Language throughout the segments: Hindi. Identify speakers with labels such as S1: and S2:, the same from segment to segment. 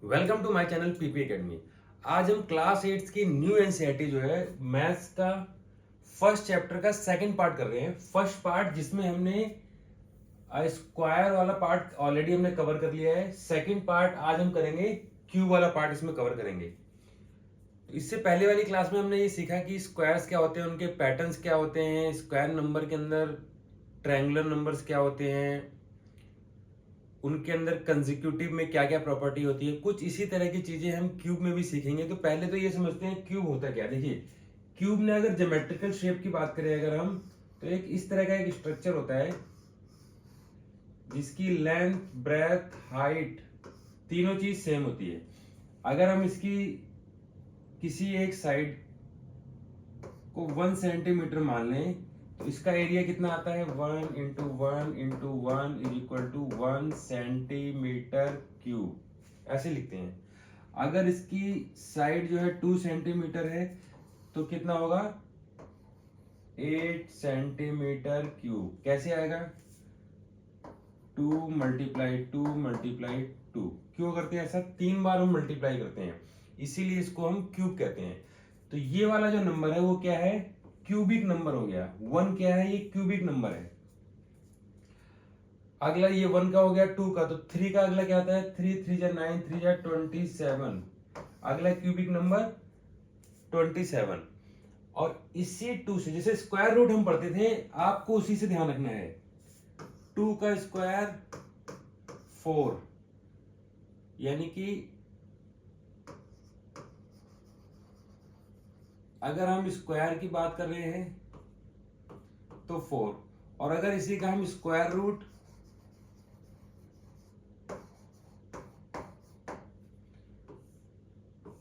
S1: Welcome to my channel PP Academy. आज हम क्लास 8 की न्यू एनसीईआरटी जो है मैथ्स का फर्स्ट चैप्टर का सेकंड पार्ट कर रहे हैं। फर्स्ट पार्ट जिसमें हमने स्क्वायर वाला पार्ट ऑलरेडी हमने कवर कर लिया है। सेकंड पार्ट आज हम करेंगे, क्यूब वाला पार्ट इसमें कवर करेंगे। तो इससे पहले वाली क्लास में हमने ये सीखा कि स्क्वायर्स क्या होते हैं, उनके पैटर्न्स क्या होते हैं, स्क्वायर नंबर के अंदर ट्रायंगुलर नंबर्स क्या होते हैं, उनके अंदर कंसेक्यूटिव में क्या क्या प्रॉपर्टी होती है। कुछ इसी तरह की चीजें हम क्यूब में भी सीखेंगे। तो पहले तो ये समझते हैं क्यूब होता क्या। देखिए, क्यूब में अगर ज्योमेट्रिकल शेप की बात करें अगर हम, तो एक इस तरह का एक स्ट्रक्चर होता है जिसकी लेंथ, ब्रेथ, हाइट तीनों चीज सेम होती है। अगर हम इसकी किसी एक साइड को 1 सेंटीमीटर मान लें तो इसका एरिया कितना आता है, 1 into 1 into 1 is equal to 1 centimetre cube, ऐसे लिखते हैं। अगर इसकी साइड जो है 2 सेंटीमीटर है तो कितना होगा, 8 सेंटीमीटर क्यूब। कैसे आएगा, 2 मल्टीप्लाई 2 मल्टीप्लाई 2। क्यों करते हैं ऐसा, 3 बार हम मल्टीप्लाई करते हैं, इसीलिए इसको हम क्यूब कहते हैं। तो ये वाला जो नंबर है वो क्या है, क्यूबिक नंबर हो गया। 1 क्या है, ये क्यूबिक नंबर है। अगला ये 1 का हो गया, 2 का, तो 3 का अगला क्या आता है, 3 3 जा 9 3 जा 27। अगला क्यूबिक नंबर 27। और इसी 2 से, जैसे स्क्वायर रूट हम पढ़ते थे, आपको उसी से ध्यान रखना है। 2 का स्क्वायर 4, यानी कि अगर हम स्क्वायर की बात कर रहे हैं तो 4, और अगर इसी का हम स्क्वायर रूट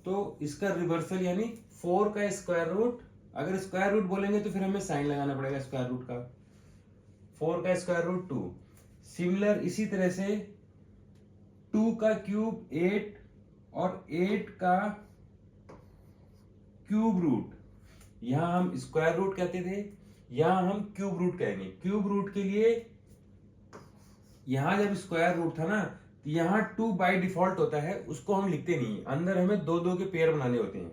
S1: तो इसका रिवर्सल यानी 4 का स्क्वायर रूट। अगर स्क्वायर रूट बोलेंगे तो फिर हमें साइन लगाना पड़ेगा स्क्वायर रूट का। 4 का स्क्वायर रूट 2। सिमिलर इसी तरह से 2 का क्यूब 8 और 8 का क्यूब रूट, यहां हम स्क्वायर रूट कहते थे, यहां हम क्यूब रूट कहेंगे। क्यूब रूट के लिए यहां जब स्क्वायर रूट था ना, तो यहां 2 बाय डिफॉल्ट होता है, उसको हम लिखते नहीं, अंदर हमें 2 2 के पेयर बनाने होते हैं।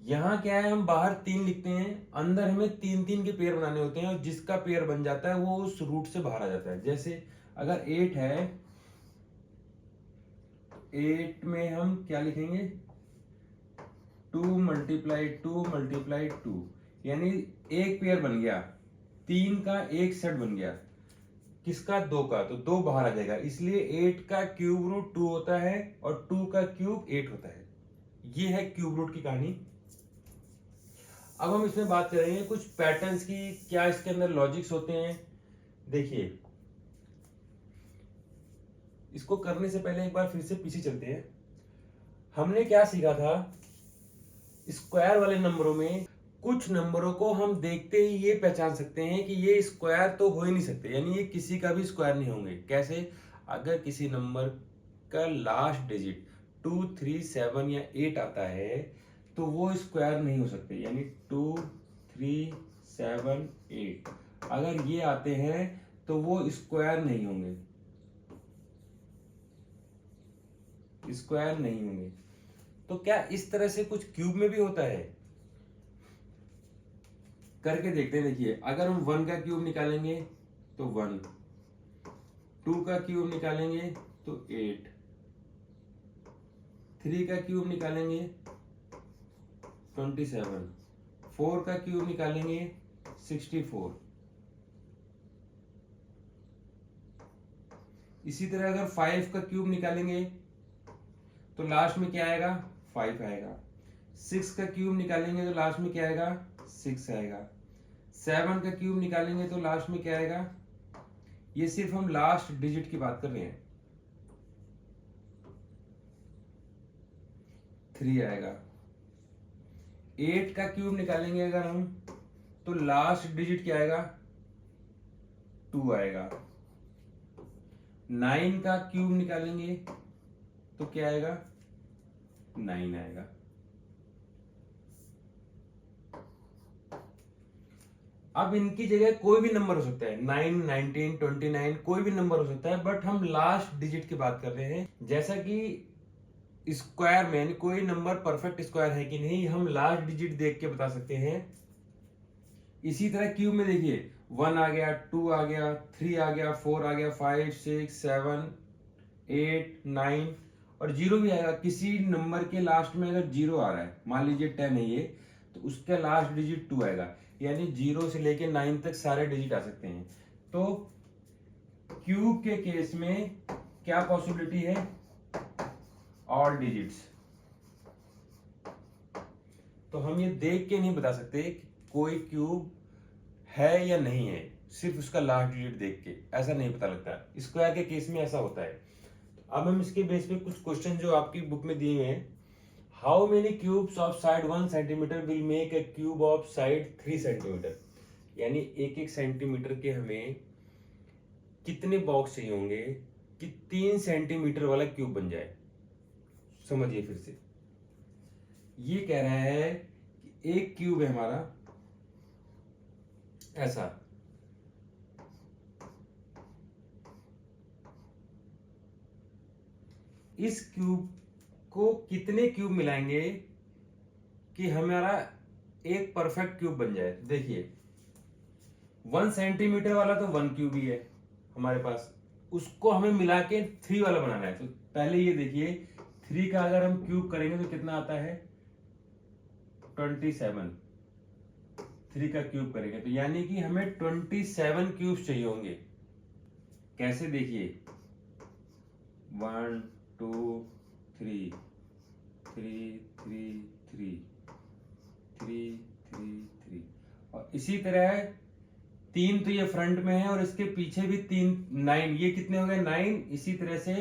S1: यहां क्या है, हम बाहर 3 लिखते हैं, अंदर हमें 3 3 के पेयर बनाने होते हैं, और जिसका पेयर बन जाता है वो उस रूट से बाहर आ जाता है। जैसे अगर 8 है, 8 में हम क्या लिखेंगे, 2 मल्टीप्लाई 2 मल्टीप्लाई 2, यानी एक पेयर बन गया, 3 का एक सेट बन गया। किसका, 2 का, तो 2 बाहर आ जाएगा, इसलिए 8 का क्यूब रूट 2 होता है और 2 का क्यूब 8 होता है। ये है क्यूब रूट की कहानी। अब हम इसमें बात करेंगे कुछ पैटर्न्स की, क्या इसके अंदर लॉजिक्स होते हैं। देखिए, इसको करने से पहले एक बार फिर से पीछे चलते हैं। हमने क्या सीखा था, स्क्वायर वाले नंबरों में कुछ नंबरों को हम देखते ही ये पहचान सकते हैं कि ये स्क्वायर तो हो ही नहीं सकते, यानी ये किसी का भी स्क्वायर नहीं होंगे। कैसे, अगर किसी नंबर का लास्ट डिजिट 2 3 7 या 8 आता है तो वो स्क्वायर नहीं हो सकते, यानी 2 3 7 8 अगर ये आते हैं तो वो स्क्वायर नहीं होंगे, स्क्वायर नहीं होंगे। तो क्या इस तरह से कुछ क्यूब में भी होता है, करके देखते हैं। देखिए, अगर हम 1 का क्यूब निकालेंगे तो 1, 2 का क्यूब निकालेंगे तो 8, 3 का क्यूब निकालेंगे 27, 4 का क्यूब निकालेंगे 64। इसी तरह अगर 5 का क्यूब निकालेंगे तो लास्ट में क्या आएगा, 5 आएगा। 6 का क्यूब निकालेंगे तो लास्ट में क्या आएगा, 6 आएगा। 7 का क्यूब निकालेंगे तो लास्ट में क्या आएगा, ये सिर्फ हम लास्ट डिजिट की बात कर रहे हैं, 3 आएगा। 8 का क्यूब निकालेंगे अगर हम तो लास्ट डिजिट क्या आएगा, 2 आएगा। 9 का क्यूब निकालेंगे तो क्या आएगा, 9 आएगा। अब इनकी जगह कोई भी नंबर हो सकता है, 9 19 29 कोई भी नंबर हो सकता है, बट हम लास्ट डिजिट की बात कर रहे हैं। जैसा कि स्क्वायर में, यानी कोई नंबर परफेक्ट स्क्वायर है कि नहीं, हम लास्ट डिजिट देख के बता सकते हैं। इसी तरह क्यूब में देखिए 1 आ गया, 2 आ गया, 3 आ गया, 4 आ गया, 5 6 7 8 9 और 0 भी आएगा। किसी नंबर के लास्ट में अगर 0 आ रहा है, मान लीजिए 10 है ये, तो उसका लास्ट डिजिट 2 आएगा, यानी 0 से लेके 9 तक सारे डिजिट आ सकते हैं। तो क्यूब के केस में क्या पॉसिबिलिटी है? All digits. तो हम ये देख के नहीं बता सकते कि कोई क्यूब है या नहीं है, सिर्फ उसका लास्ट डिजिट देख के ऐसा नहीं पता लगता। स्क्वायर के केस में ऐसा होता है। अब हम इसके बेस पे कुछ क्वेश्चन जो आपकी बुक में दिए हुए हैं, how many cubes of side 1 centimetre will make a cube of side 3 centimetre, यानी 1-1 सेंटीमीटर के हमें कितने बॉक्स चाहिए होंगे कि 3 सेंटीमीटर वाला क्यूब बन जाए। समझिए फिर से, ये कह रहा है कि एक क्यूब है हमारा ऐसा, इस क्यूब को कितने क्यूब मिलाएंगे कि हमारा एक परफेक्ट क्यूब बन जाए। देखिए 1 सेंटीमीटर वाला तो 1 क्यूब ही है हमारे पास, उसको हमें मिला के 3 वाला बनाना है। तो पहले ये देखिए 3 का अगर हम क्यूब करेंगे तो कितना आता है? 27। 3 का क्यूब करेंगे तो यानी कि हमें 27 क्यूब्स चाहिए होंगे। कैसे? देखिए 1 2 3 3 3 3 3 3 3 और इसी तरह 3 तो ये फ्रंट में है और इसके पीछे भी 3 9, ये कितने हो गए? 9। इसी तरह से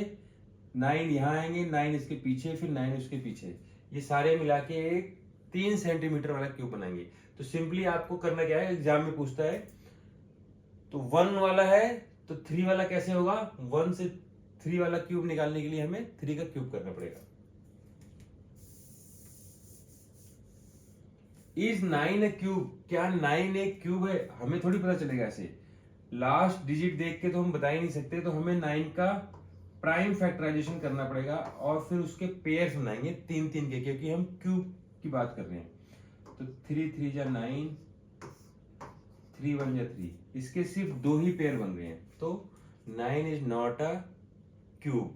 S1: 9 यहाँ आएंगे, 9 इसके पीछे, फिर 9 उसके पीछे, ये सारे मिला के एक 3 सेंटीमीटर वाला क्यूब बनाएंगे। तो सिंपली आपको करना क्या है, एग्जाम में पूछता है तो 1 वाला है तो 3 वाला कैसे होगा? 1 से 3 वाला क्यूब निकालने के लिए हमें 3 का क्यूब करना पड़ेगा। Is 9 A cube? क्या 9 एक क्यूब है? हमें थोड़ी पता चलेगा ऐसे, लास्ट डिजिट देख के तो हम बता ही नहीं सकते। तो हमें 9 का प्राइम फैक्टराइजेशन करना पड़ेगा और फिर उसके पेयर्स बनाएंगे 3-3 के, क्योंकि हम क्यूब की बात कर रहे हैं। तो 3 3 जा 9, 3 1 जा 3, इसके सिर्फ 2 ही पेयर बन रहे हैं। तो 9 इज नॉट अ क्यूब।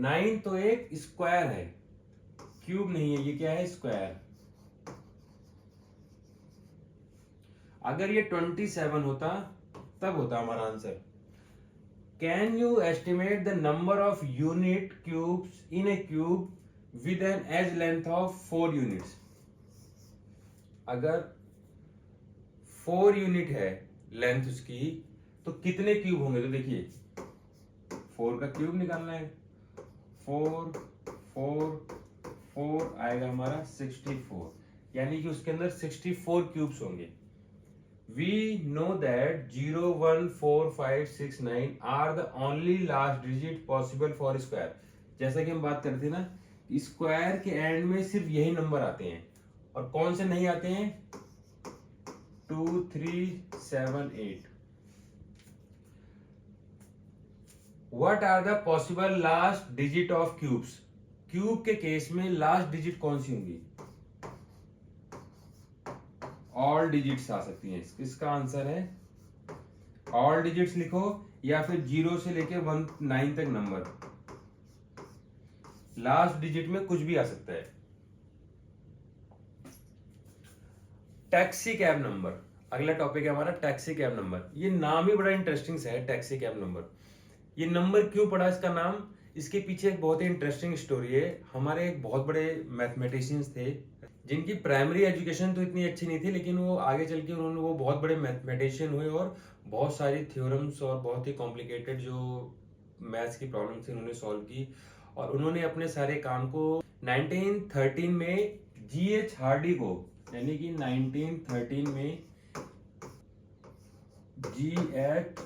S1: 9 तो एक स्क्वायर है, क्यूब नहीं है। ये क्या है? स्क्वायर। अगर ये 27 होता तब होता हमारा answer. Can you estimate the number of unit cubes in a cube with an edge length of 4 units? अगर 4 यूनिट है लेंथ उसकी, तो कितने क्यूब होंगे? तो देखिए 4 का क्यूब निकालना है, 4 4 4 आएगा हमारा 64, यानी कि उसके अंदर 64 क्यूब्स होंगे। We know that 0 1 4 5 6 9 are the only last digit possible for square। जैसा कि हम बात करते हैं ना, स्क्वायर के एंड में सिर्फ यही नंबर आते हैं, और कौन से नहीं आते हैं? 2 3 7 8। What are the possible last digit of cubes? Cube के केस में लास्ट डिजिट कौन सी होंगी? ऑल डिजिट्स आ सकती हैं। इसका आंसर है ऑल डिजिट्स लिखो, या फिर 0 से लेके 9 तक नंबर, लास्ट डिजिट में कुछ भी आ सकता है। टैक्सी कैब नंबर, अगला टॉपिक है हमारा टैक्सी कैब नंबर। ये नाम ही बड़ा इंटरेस्टिंग सा है, टैक्सी कैब नंबर। ये नंबर क्यों पड़ा इसका नाम? इसके पीछे एक बहुत ही इंटरेस्टिंग स्टोरी है। हमारे एक बहुत बड़े मैथमेटिशियंस थे जिनकी प्राइमरी एजुकेशन तो इतनी अच्छी नहीं थी, लेकिन वो आगे चल के उन्होंने वो बहुत बड़े मैथमेटिशियन हुए और बहुत सारी थ्योरम्स और बहुत ही कॉम्प्लिकेटेड जो मैथ्स की प्रॉब्लम थी उन्होंने सॉल्व की। और उन्होंने अपने सारे काम को 1913 में G.H. हार्डी को, यानी कि 1913 में G.H.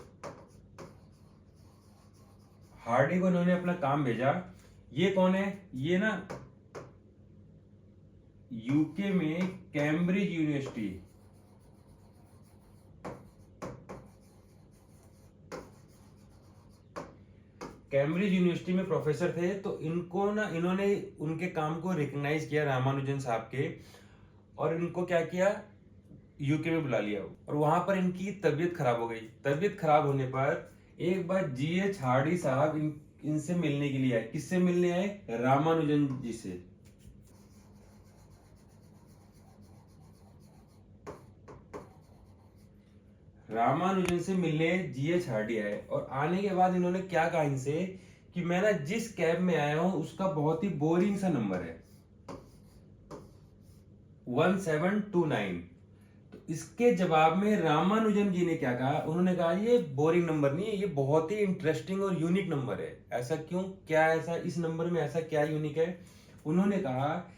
S1: हार्डी को उन्होंने अपना काम भेजा। ये कौन है? ये ना यूके में कैम्ब्रिज यूनिवर्सिटी, कैम्ब्रिज यूनिवर्सिटी में प्रोफेसर थे, तो इन्होंने उनके काम को रिकग्नाइज किया रामानुजन साहब के, और इनको क्या किया, यूके में बुला लिया, और वहां पर इनकी तबीयत खराब हो गई। तबीयत खराब होने पर एक बार जीएच हार्डी साहब इनसे मिलने के लिए आए। किससे मिलने आए? रामानुजन जी से। रामानुजन से मिलने जीएच हार्डी आए, और आने के बाद इन्होंने क्या कहा इनसे कि मैं ना जिस कैब में आया हूं उसका बहुत ही बोरिंग सा नंबर है 1729। तो इसके जवाब में रामानुजन जी ने क्या कहा, उन्होंने कहा ये बोरिंग नंबर नहीं है, ये बहुत ही इंटरेस्टिंग और यूनिक नंबर है। ऐसा क्यों, क्या ऐसा इस नंबर में ऐसा क्या यूनिक है? उन्होंने कहा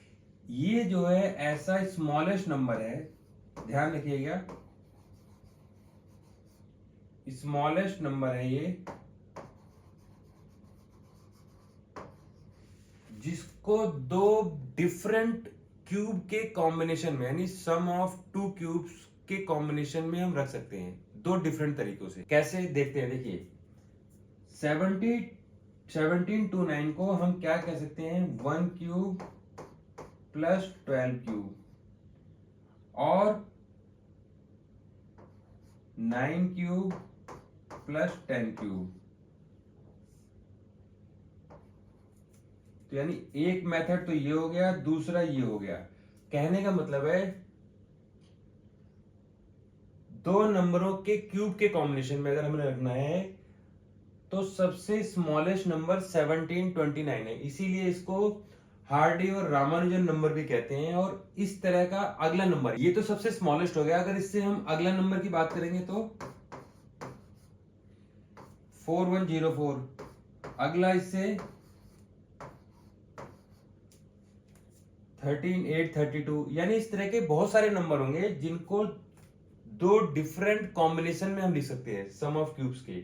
S1: ये जो है ऐसा स्मॉलेस्ट नंबर है, ध्यान रखिएगा, स्मॉलेस्ट नंबर है ये, जिसको दो डिफरेंट क्यूब के कॉम्बिनेशन में, यानी सम ऑफ टू क्यूब्स के कॉम्बिनेशन में हम रख सकते हैं दो डिफरेंट तरीकों से। कैसे देखते हैं, देखिए 1729 को हम क्या कह सकते हैं, 1 क्यूब प्लस 12 क्यूब, और 9 क्यूब प्लस 10 क्यूब। तो यानी एक मेथड तो ये हो गया, दूसरा ये हो गया। कहने का मतलब है दो नंबरों के क्यूब के कॉम्बिनेशन में अगर हमें रखना है तो सबसे स्मॉलेस्ट नंबर 1729 है, इसीलिए इसको हार्डी और रामानुजन नंबर भी कहते हैं। और इस तरह का अगला नंबर, ये तो सबसे स्मॉलेस्ट हो गया, अगर इससे हम अगला नंबर की बात करेंगे तो 4104, अगला इससे 13832, यानी इस तरह के बहुत सारे नंबर होंगे जिनको दो डिफरेंट कॉम्बिनेशन में हम लिख सकते हैं सम ऑफ क्यूब्स के।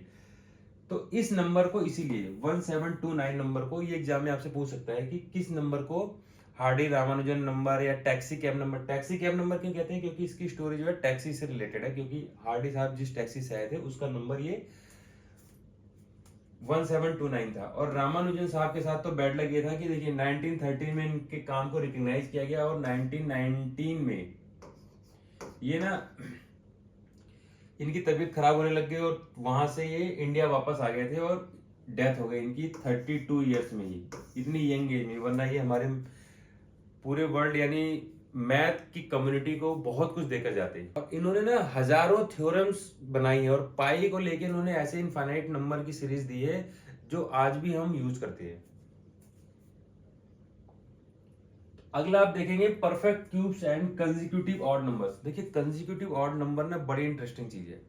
S1: तो इस नंबर को, इसीलिए 1729 नंबर को ये एग्जाम में आपसे पूछ सकता है कि किस नंबर को हार्डी रामानुजन नंबर या taxi cab number. Taxi cab number क्यों कहते हैं? क्योंकि इसकी स्टोरी जो है टैक्सी से रिलेटेड है, क्योंकि हार्डी साहब जिस टैक्सी से आए थे उसका नंबर ये 1729 था। और रामानुजन साहब के साथ तो बैड लग गया था कि देखिए 1913 में इनके काम को रिकग्नाइज किया गया, और 1919 में ये ना इनकी तबीयत खराब होने लग गई, और वहां से ये इंडिया वापस आ गए थे, और डेथ हो गई इनकी 32 ईयर्स में ही, इतनी यंग एज में। वरना ये हमारे पूरे वर्ल्ड यानी मैथ की कम्युनिटी को बहुत कुछ देकर जाते हैं। और इन्होंने ना हजारों थ्योरम्स बनाई है, और पाई को लेके इन्होंने ऐसे इनफाइनाइट नंबर की सीरीज दी है जो आज भी हम यूज करते हैं। अगला आप देखेंगे perfect cubes and consecutive odd numbers. देखिए कंसेक्यूटिव ऑड नंबर ना बड़ी इंटरेस्टिंग चीज है।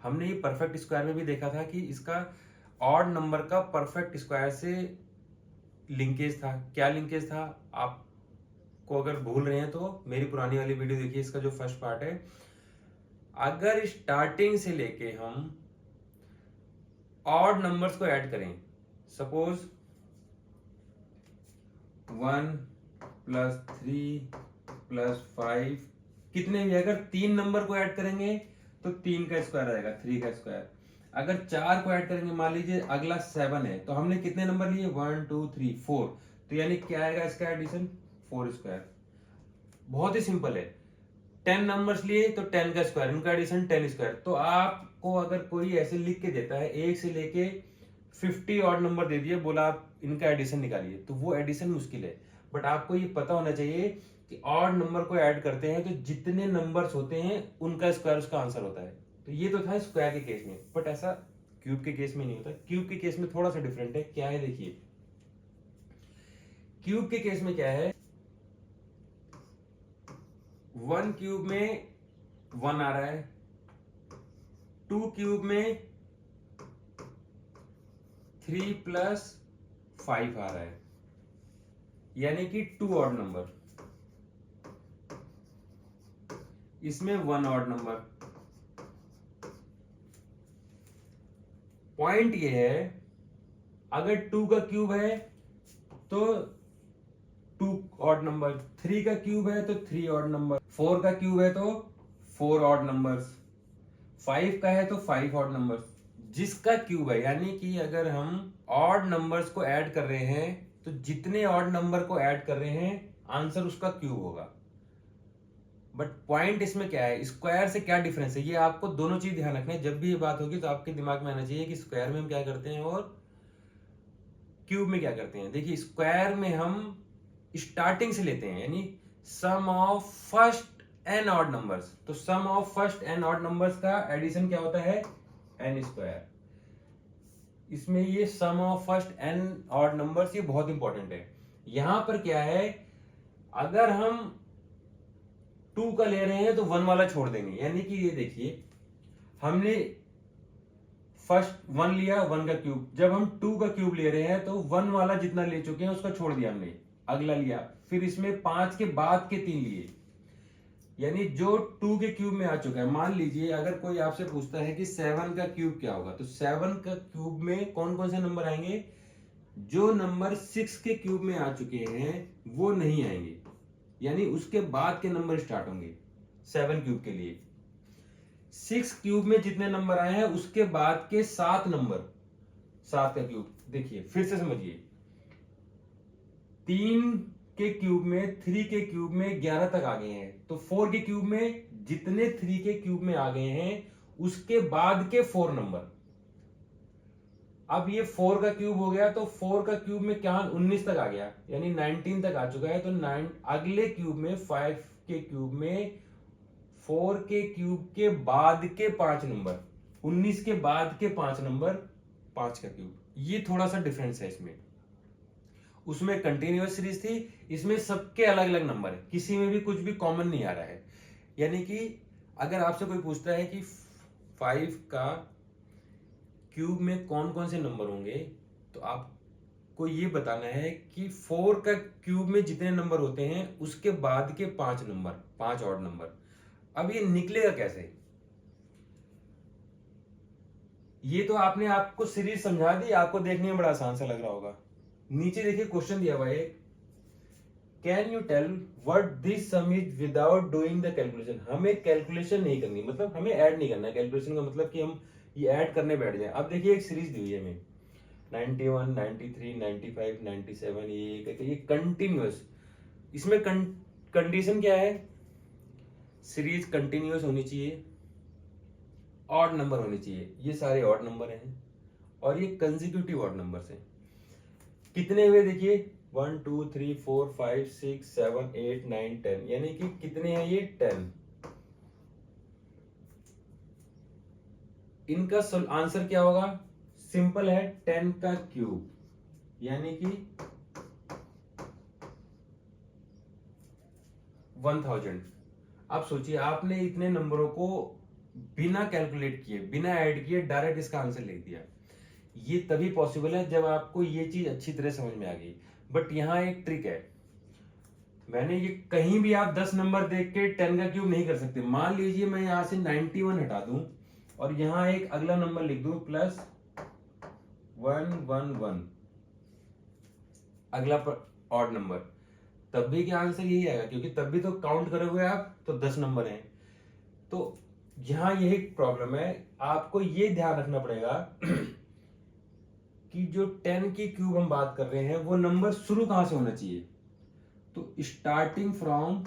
S1: हमने ये परफेक्ट स्क्वायर में भी देखा था कि इसका ऑड नंबर का परफेक्ट स्क्वायर से लिंकेज था। क्या लिंकेज था, आपको अगर भूल रहे हैं तो मेरी पुरानी वाली वीडियो देखिए, इसका जो फर्स्ट पार्ट है। अगर स्टार्टिंग से लेके हम ऑड नंबर्स को ऐड करें, सपोज 1 प्लस 3 प्लस 5, कितने भी, अगर 3 नंबर को ऐड करेंगे तो 3 का स्क्वायर आएगा, 3 का स्क्वायर। अगर 4 को ऐड करेंगे, मान लीजिए अगला 7 है, तो हमने कितने नंबर लिए, 1 2 3 4, तो यानी क्या आएगा इसका एडिशन, 4 स्क्वायर। बहुत ही सिंपल है। 10 नंबर्स लिए तो 10 का स्क्वायर, इनका एडिशन 10 स्क्वायर। तो आपको अगर कोई ऐसे लिख के देता है 1 से लेके 50 ऑड नंबर दे दिए, बोला आप इनका एडिशन निकालिए, तो वो एडिशन मुश्किल है। बट आपको ये पता होना चाहिए कि ऑड नंबर को ऐड करते हैं तो जितने नंबर्स होते हैं उनका स्क्वायर उसका आंसर होता है। तो ये तो था स्क्वायर के केस में, बट ऐसा क्यूब के केस में नहीं होता। क्यूब के केस में थोड़ा सा डिफरेंट है। क्या है, देखिए क्यूब के केस में क्या है, 1 क्यूब में 1 आ रहा है, 2 क्यूब में 3 प्लस 5 आ रहा है, यानी कि 2 ऑड नंबर, इसमें 1 ऑड नंबर। पॉइंट ये है, अगर 2 का क्यूब है तो 2 ऑड नंबर, 3 का क्यूब है तो 3 ऑड नंबर, 4 का क्यूब है तो 4 ऑड नंबर्स, 5 का है तो 5 ऑड नंबर्स। जिसका क्यूब है, यानी कि अगर हम ऑड नंबर्स को ऐड कर रहे हैं तो जितने ऑड नंबर को ऐड कर रहे हैं आंसर उसका क्यूब होगा। बट पॉइंट इसमें क्या है, स्क्वायर से क्या डिफरेंस है, ये आपको दोनों चीज ध्यान रखना है। जब भी ये बात होगी तो आपके दिमाग में आना चाहिए कि स्क्वायर में हम क्या करते हैं और क्यूब में क्या करते हैं। देखिए स्क्वायर में हम स्टार्टिंग से लेते हैं, यानी sum of first n odd numbers. तो sum of first n odd numbers का एडिशन क्या होता है, एन स्क्वायर। इसमें ये sum of first n odd numbers ये बहुत इंपॉर्टेंट है। यहां पर क्या है, अगर हम 2 का ले रहे हैं तो 1 वाला छोड़ देंगे, यानी कि ये देखिए हमने फर्स्ट 1 लिया, 1 का क्यूब। जब हम 2 का क्यूब ले रहे हैं तो 1 वाला जितना ले चुके हैं उसका छोड़ दिया हमने, अगला लिया, फिर इसमें 5 के बाद के 3 लिए, यानी जो 2 के क्यूब में आ चुका है। मान लीजिए अगर कोई आपसे पूछता है कि 7 का क्यूब क्या होगा, तो 7 का क्यूब में कौन कौन से नंबर आएंगे, जो नंबर 6 के क्यूब में आ चुके हैं वो नहीं आएंगे, यानी उसके बाद के नंबर स्टार्ट होंगे 7 क्यूब के लिए। 6 क्यूब में जितने नंबर आए हैं उसके बाद के 7 नंबर, 7 का क्यूब देखिए फिर से समझिए, 3 के क्यूब में 3 के क्यूब में 11 तक आ गए हैं, तो 4 के क्यूब में जितने 3 के क्यूब में आ गए हैं उसके बाद के 4 नंबर। अब ये 4 का क्यूब हो गया, तो 4 का क्यूब में क्या 19 तक आ गया, यानी 19 तक आ चुका है। तो 9 अगले क्यूब में 5 के क्यूब में 4 के क्यूब के बाद के 5 नंबर, 19 के बाद के 5 नंबर, 5 का क्यूब। ये थोड़ा सा डिफरेंस है इसमें। उसमें कंटिन्यूअस सीरीज थी, इसमें सबके अलग अलग नंबर है, किसी में भी कुछ भी कॉमन नहीं आ रहा है। यानी कि अगर आपसे कोई पूछता है कि 5 का क्यूब में कौन कौन से नंबर होंगे, तो आपको ये बताना है कि 4 का क्यूब में जितने नंबर होते हैं उसके बाद के 5 नंबर, 5 ऑड नंबर। अब ये निकलेगा कैसे, ये तो आपने आपको सीरीज समझा दी, आपको देखने में बड़ा आसान सा लग रहा होगा। नीचे देखिए क्वेश्चन दिया हुआ है, can you tell what this sum is without doing the calculation. हमें कैलकुलेशन नहीं करनी, मतलब हमें ऐड नहीं करना है। कैलकुलेशन का मतलब कि हम ये ऐड करने बैठ जाए। अब देखिए एक सीरीज दी हुई है हमें 91, 93, 95, 97, ये कंटिन्यूअस। इसमें कंडीशन क्या है, सीरीज कंटिन्यूअस होनी चाहिए, ऑड नंबर होने चाहिए, ये सारे ऑड नंबर हैं और ये कंसेक्यूटिव ऑड नंबर्स हैं। कितने हुए देखिए 1 2 3 4 5 6 7 8 9 10, यानी कि कितने हैं ये 10। इनका आंसर क्या होगा, सिंपल है, 10 का क्यूब, यानी कि 1000। अब सोचिए आपने इतने नंबरों को बिना कैलकुलेट किए, बिना ऐड किए डायरेक्ट इसका आंसर लिख दिया। ये तभी पॉसिबल है जब आपको ये चीज अच्छी तरह समझ में आ गई। बट यहाँ एक ट्रिक है, मैंने ये कहीं भी आप 10 नंबर देख के 10 का क्यूब नहीं कर सकते। मान लीजिए मैं यहां से 91 हटा दूं और यहां एक अगला नंबर लिख दूं प्लस 111, अगला ऑड नंबर, तब भी क्या आंसर यही आएगा, क्योंकि तब भी तो काउंट करोगे आप तो 10 नंबर हैं। तो यहां यही प्रॉब्लम है, आपको ये ध्यान रखना पड़ेगा कि जो 10 की क्यूब हम बात कर रहे हैं वो नंबर शुरू कहां से होना चाहिए। तो starting from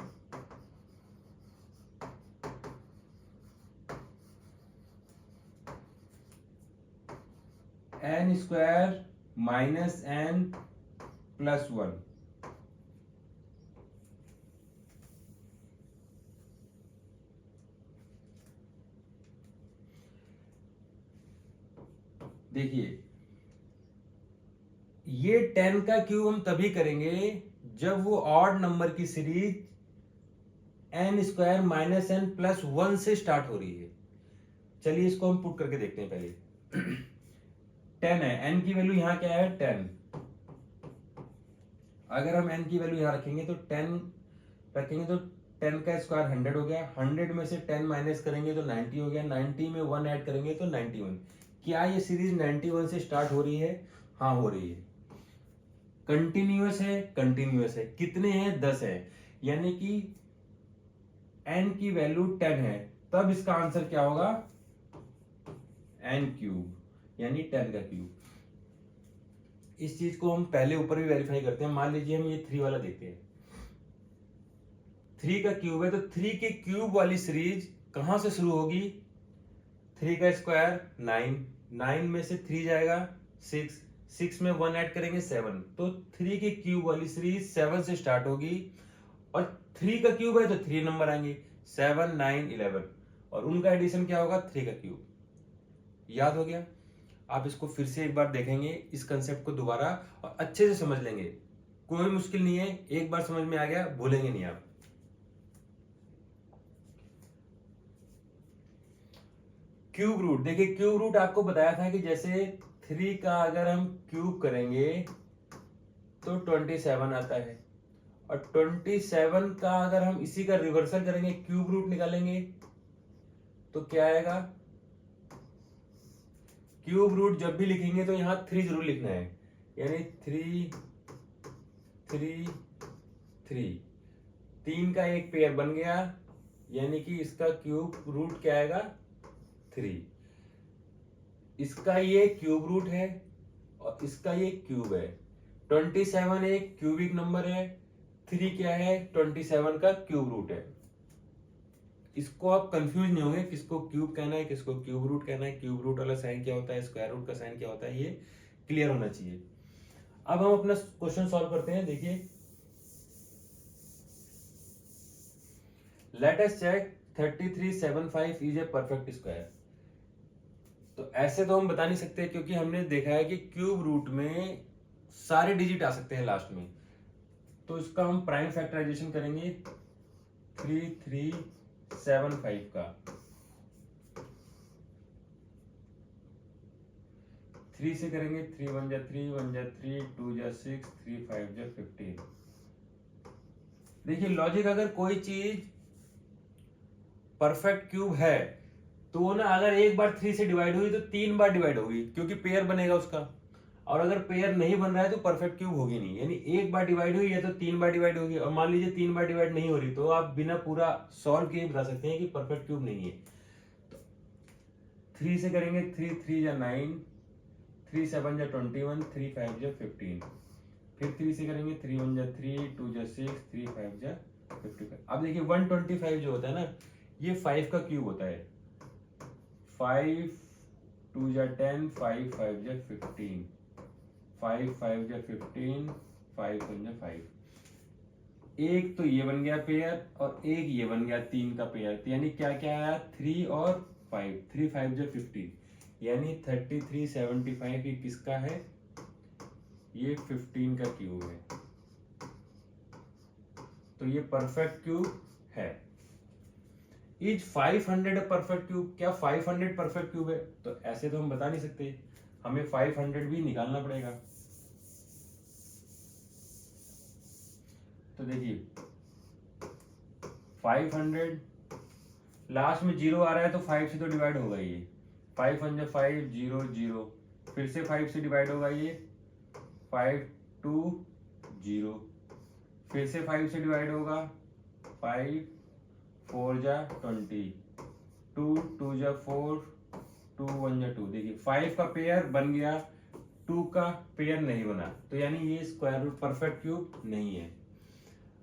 S1: n square minus n plus 1। देखिए ये 10 का क्यूब हम तभी करेंगे जब वो ऑड नंबर की series n square minus n plus 1 से स्टार्ट हो रही है। चलिए इसको हम पुट करके देखते हैं। पहले 10 है, n की वैल्यू यहां क्या है 10। अगर हम n की वैल्यू यहां रखेंगे तो 10 रखेंगे तो 10 का स्क्वायर 100 हो गया, 100 में से 10 माइनस करेंगे तो 90 हो गया, 90 में 1 ऐड करेंगे तो 91। क्या ये सीरीज 91 से स्टार्ट हो रही है, हाँ हो रही है। कंटिन्यूअस है, कंटिन्यूअस है, कितने हैं 10 है, यानी कि n की वैल्यू 10 है, तब इसका आंसर क्या होगा n क्यूब। यानी 10 का क्यूब। इस चीज को हम पहले ऊपर भी वेरीफाई करते हैं। मान लीजिए हम ये 3 वाला देखते हैं, 3 का क्यूब है, तो 3 के क्यूब वाली सीरीज कहां से शुरू होगी? 3 का स्क्वायर 9, 9 में से 3 जाएगा 6, 6 में 1 ऐड करेंगे 7, तो 3 के क्यूब वाली सीरीज 7 से स्टार्ट होगी, और 3 का क्यूब है तो 3 नंबर आएंगे, 7, 9, 11, और उनका एडिशन क्या होगा? 3 का क्यूब। याद हो गया? आप इसको फिर से एक बार देखेंगे, इस कंसेप्ट को दोबारा, और अच्छे से समझ लेंगे। कोई मुश्किल नहीं है, एक बार समझ में आ गया भूलेंगे नहीं आप। क्यूब रूट, देखिए क्यूब रूट आपको बताया था कि जैसे 3 का अगर हम क्यूब करेंगे तो 27 आता है, और 27 का अगर हम इसी का रिवर्सल करेंगे, क्यूब रूट निकालेंगे, तो क्या आएगा? क्यूब रूट जब भी लिखेंगे तो यहां 3 जरूर लिखना है, यानी 3 3 3, 3 का एक पेयर बन गया, यानी कि इसका क्यूब रूट क्या आएगा? 3। इसका ये क्यूब रूट है और इसका ये क्यूब है। 27 एक क्यूबिक नंबर है, 3 क्या है? 27 का क्यूब रूट है। इसको आप कंफ्यूज नहीं होंगे किसको क्यूब कहना है, किसको क्यूब रूट कहना है, क्यूब रूट वाला साइन क्या होता है, स्क्वायर रूट का साइन क्या होता है, ये क्लियर होना चाहिए। अब हम अपना क्वेश्चन सॉल्व करते हैं। देखिए, let us check 3375 is a perfect square. तो ऐसे तो हम बता नहीं सकते, क्योंकि हमने देखा है कि क्यूब रूट में सारे डिजिट आ सकते हैं लास्ट में। तो इसका हम प्राइम फैक्टराइजेशन करेंगे 3375 का। 3 से करेंगे, 3 1 जा 3, 1 जा 3, 2 जा 6, 3 5 जा 15। देखिए लॉजिक, अगर कोई चीज परफेक्ट क्यूब है तो वो ना अगर एक बार 3 से डिवाइड हुई तो 3 बार डिवाइड होगी, क्योंकि पेयर बनेगा उसका। और अगर पेयर नहीं बन रहा है तो परफेक्ट क्यूब होगी नहीं, यानी एक बार डिवाइड हुई है तो 3 बार डिवाइड होगी। और मान लीजिए 3 बार डिवाइड नहीं हो रही, तो आप बिना पूरा सॉल्व किए बता सकते हैं कि परफेक्ट क्यूब नहीं है। तो 3 से करेंगे, 3 3 जा 9, 3 7 जा 21, 3 5 जा 15। फिर 3 से करेंगे, 3 1 जा 3, 2 जा 6, 3 5 जा 55। अब देखिए 125 जो होता है ना, ये 5 का क्यूब होता है। 5 2 जा 10, 5 5 जा 15, 5 5 जा 15, 5 1 जा 5। एक तो ये बन गया पेयर, और एक ये बन गया 3 का पेयर, यानी क्या क्या आया? 3 और 5, 3 5 जा 15, यानी 3375 ये किसका है? ये 15 का क्यूब है। तो ये परफेक्ट क्यूब है। Is 500 perfect cube? क्या 500 परफेक्ट क्यूब है? तो ऐसे तो हम बता नहीं सकते, हमें 500 भी निकालना पड़ेगा। तो देखिए 500, लास्ट में 0 आ रहा है तो 5 से तो डिवाइड होगा ये, 5 1 5 0 0, फिर से 5 से डिवाइड होगा ये, 5 2 0, फिर से 5 से डिवाइड होगा, 5 4 जा 20, 2 2 जा 4, 2 1 जा 2। देखिए 5 का पेयर बन गया, 2 का पेयर नहीं बना, तो यानी ये स्क्वायर रूट परफेक्ट क्यूब नहीं है।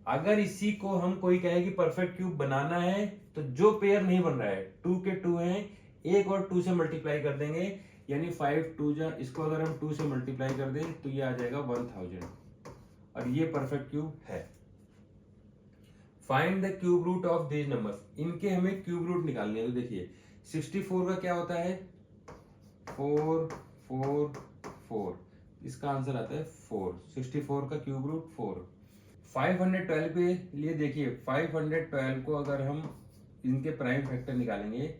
S1: अगर इसी को हम कोई कहे कि परफेक्ट क्यूब बनाना है, तो जो पेयर नहीं बन रहा है, 2 के 2 हैं, एक और 2 से मल्टीप्लाई कर देंगे, यानी 5 2 जा, इसको अगर हम 2 से मल्टीप्लाई कर दें तो ये आ जाएगा 1000, और ये परफेक्ट क्यूब है। Find the cube root of these numbers, इनके हमें क्यूब रूट निकालने हैं। तो देखिए 64 का क्या होता है? 4 4 4, इसका आंसर आता है 4। 64 का क्यूब रूट 4। 512 के लिए देखिए 512 को अगर हम इनके प्राइम फैक्टर निकालेंगे,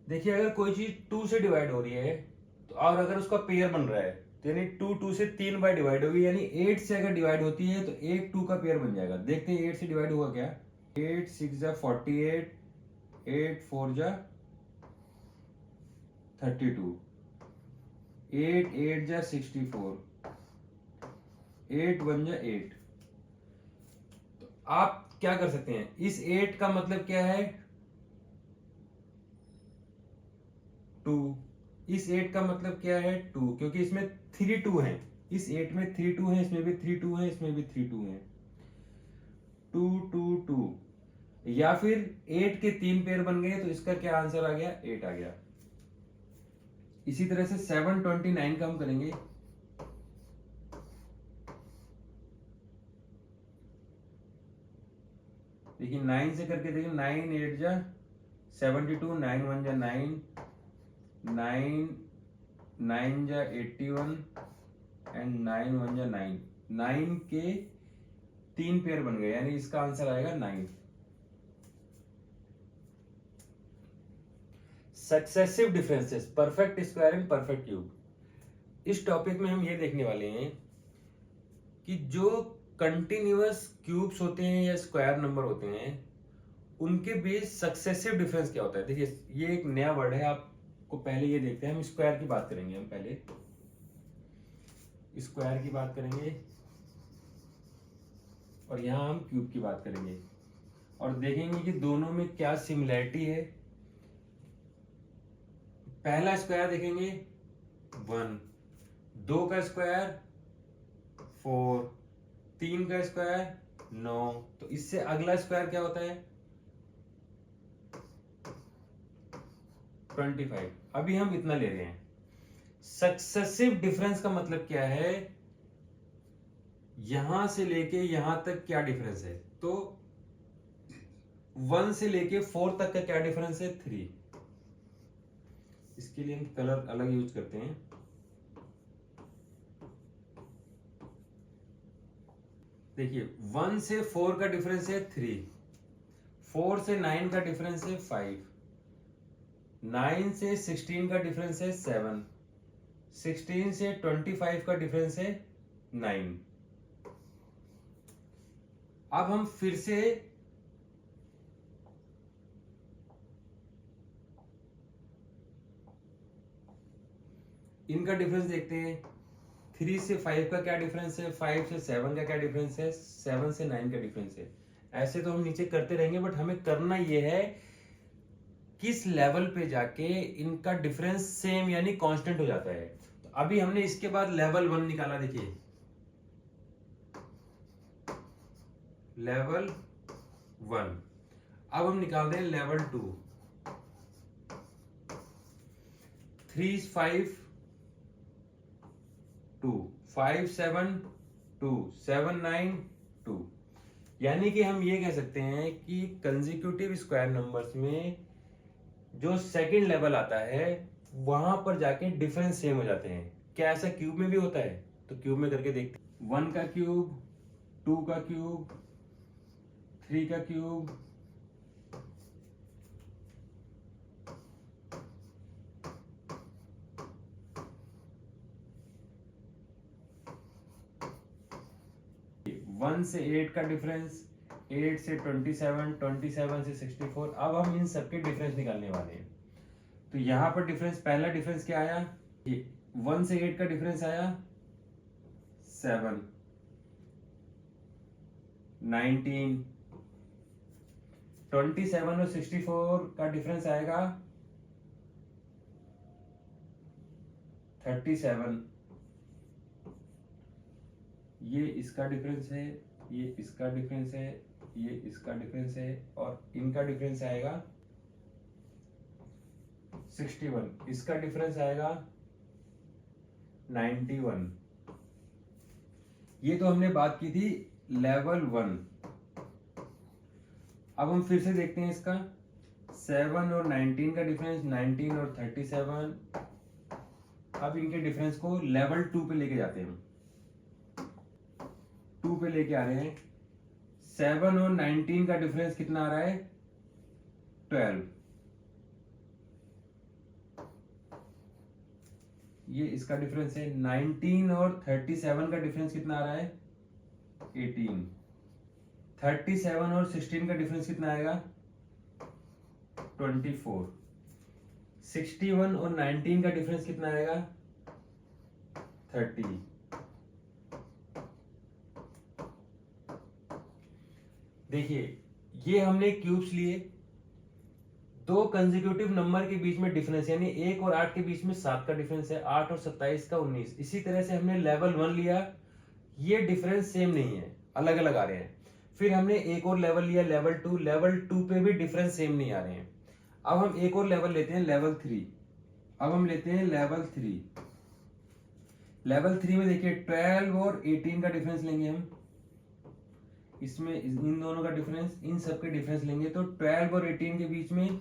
S1: देखिए अगर कोई चीज 2 से डिवाइड हो रही है तो, और अगर उसका पेयर बन रहा है, तो यानी 2 2 से 3 बार डिवाइड होगी, यानी 8 से अगर डिवाइड होती है तो एक 2 का पेयर बन जाएगा। देखते हैं 8 से डिवाइड हुआ क्या? 8 6 जा 48, 8 4 जा 32, 8 8 जा 64, 8 1 जा 8। तो आप क्या कर सकते हैं, इस 8 का मतलब क्या है? 2। इस 8 का मतलब क्या है 2, क्योंकि इसमें 3 2 हैं, इस 8 में 3 2 हैं, इसमें भी 3 2 हैं, इसमें भी 3 2 हैं, 2 2 2। या फिर 8 के 3 पेयर बन गए, तो इसका क्या आंसर आ गया 8 आ गया। इसी तरह से 729 का हम करेंगे। देखिए 9 से करके देखिए, 9 8 जा 72, 9 1 जा 9, 9 9 जा 81 एंड 9 1 जा 9। 9 के 3 पेयर बन गए, यानी इसका आंसर आएगा 9। Successive differences, perfect square and perfect cube. इस टॉपिक में हम ये देखने वाले हैं कि जो कंटिन्यूअस क्यूब्स होते हैं या स्क्वायर नंबर होते हैं, उनके बीच सक्सेसिव डिफरेंस क्या होता है। देखिए ये एक नया वर्ड है, आपको पहले ये देखते हैं। हम स्क्वायर की बात करेंगे, हम पहले स्क्वायर की बात करेंगे और यहां हम क्यूब की बात करेंगे और देखेंगे कि दोनों में क्या सिमिलैरिटी है। पहला स्क्वायर देखेंगे 1, 2 का स्क्वायर 4, 3 का स्क्वायर 9। तो इससे अगला स्क्वायर क्या होता है 25। अभी हम इतना ले रहे हैं। सक्सेसिव डिफरेंस का मतलब क्या है, यहां से लेके यहां तक क्या डिफरेंस है। तो 1 से लेके 4 तक का क्या डिफरेंस है 3। इसके लिए हम कलर अलग यूज करते हैं। देखिए 1 से 4 का डिफरेंस है 3, 4 से 9 का डिफरेंस है 5, 9 से 16 का डिफरेंस है 7, 16 से 25 का डिफरेंस है 9। अब हम फिर से इनका डिफरेंस देखते हैं। 3 से 5 का क्या डिफरेंस है, 5 से 7 का क्या डिफरेंस है, 7 से 9 का डिफरेंस है। ऐसे तो हम नीचे करते रहेंगे, बट हमें करना यह है किस लेवल पे जाके इनका डिफरेंस सेम यानी कांस्टेंट हो जाता है। तो अभी हमने इसके बाद लेवल 1 निकाला। देखिए लेवल 1। अब हम निकाल रहे हैं लेवल 2। 3 5 2, 5 7 2, 7 9 2। यानी कि हम ये कह सकते हैं कि कंसेक्यूटिव स्क्वायर नंबर्स में जो सेकंड लेवल आता है वहां पर जाके डिफरेंस सेम हो जाते हैं। क्या ऐसा क्यूब में भी होता है? तो क्यूब में करके देखते हैं। 1 का क्यूब, 2 का क्यूब, 3 का क्यूब, 1 से 8 का डिफरेंस, 8 से 27, 27 से 64। अब हम इन सबके डिफरेंस निकालने वाले हैं। तो यहां पर डिफरेंस, पहला डिफरेंस क्या आया, 1 से 8 का डिफरेंस आया 7, 19, 27 और 64 का डिफरेंस आएगा 37। ये इसका डिफरेंस है, ये इसका डिफरेंस है, ये इसका डिफरेंस है और इनका डिफरेंस आएगा 61। इसका डिफरेंस आएगा 91। ये तो हमने बात की थी लेवल 1। अब हम फिर से देखते हैं इसका 7 और 19 का डिफरेंस, 19 और 37। अब इनके डिफरेंस को लेवल 2 पे लेके जाते हैं। 2 पे लेके आ रहे हैं। 7 और 19 का डिफरेंस कितना आ रहा है 12। ये इसका डिफरेंस है। 19 और 37 का डिफरेंस कितना आ रहा है 18। 37 और 16 का डिफरेंस कितना आएगा 24। 61 और 19 का डिफरेंस कितना आएगा 30। देखिए ये हमने क्यूब्स लिए, दो कंसेक्यूटिव नंबर के बीच में डिफरेंस, यानी 1 और 8 के बीच में 7 का डिफरेंस है, 8 और 27 का 19। इसी तरह से हमने लेवल 1 लिया, ये डिफरेंस सेम नहीं है, अलग अलग आ रहे हैं। फिर हमने एक और लेवल लिया, लेवल 2, लेवल 2 पे भी डिफरेंस सेम नहीं आ रहे हैं। अब हम एक और लेवल लेते हैं, लेवल 3। अब हम लेते हैं लेवल 3। लेवल 3 में देखिए 12 और 18 का डिफरेंस लेंगे हम, इसमें इन दोनों का डिफरेंस, इन सब के डिफरेंस लेंगे तो 12 और 18 के बीच में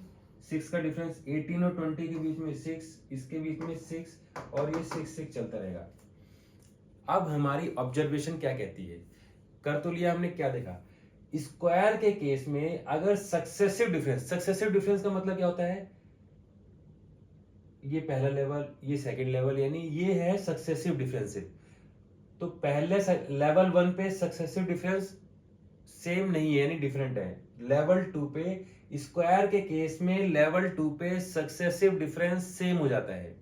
S1: 6 का डिफरेंस, 18 और 20 के बीच में 6, इसके बीच में 6 और ये 6 6 चलता रहेगा। अब हमारी ऑब्जर्वेशन क्या कहती है, कर तो लिया हमने, क्या देखा, स्क्वायर के केस में अगर सक्सेसिव डिफरेंस का मतलब क्या होता है, ये पहला लेवल, ये सेकंड लेवल, यानी ये है सक्सेसिव डिफरेंसेस। तो पहले लेवल 1 पे सक्सेसिव डिफरेंस सेम नहीं है, यानी डिफरेंट है। लेवल 2 पे, स्क्वायर के केस में लेवल 2 पे सक्सेसिव डिफरेंस सेम हो जाता है।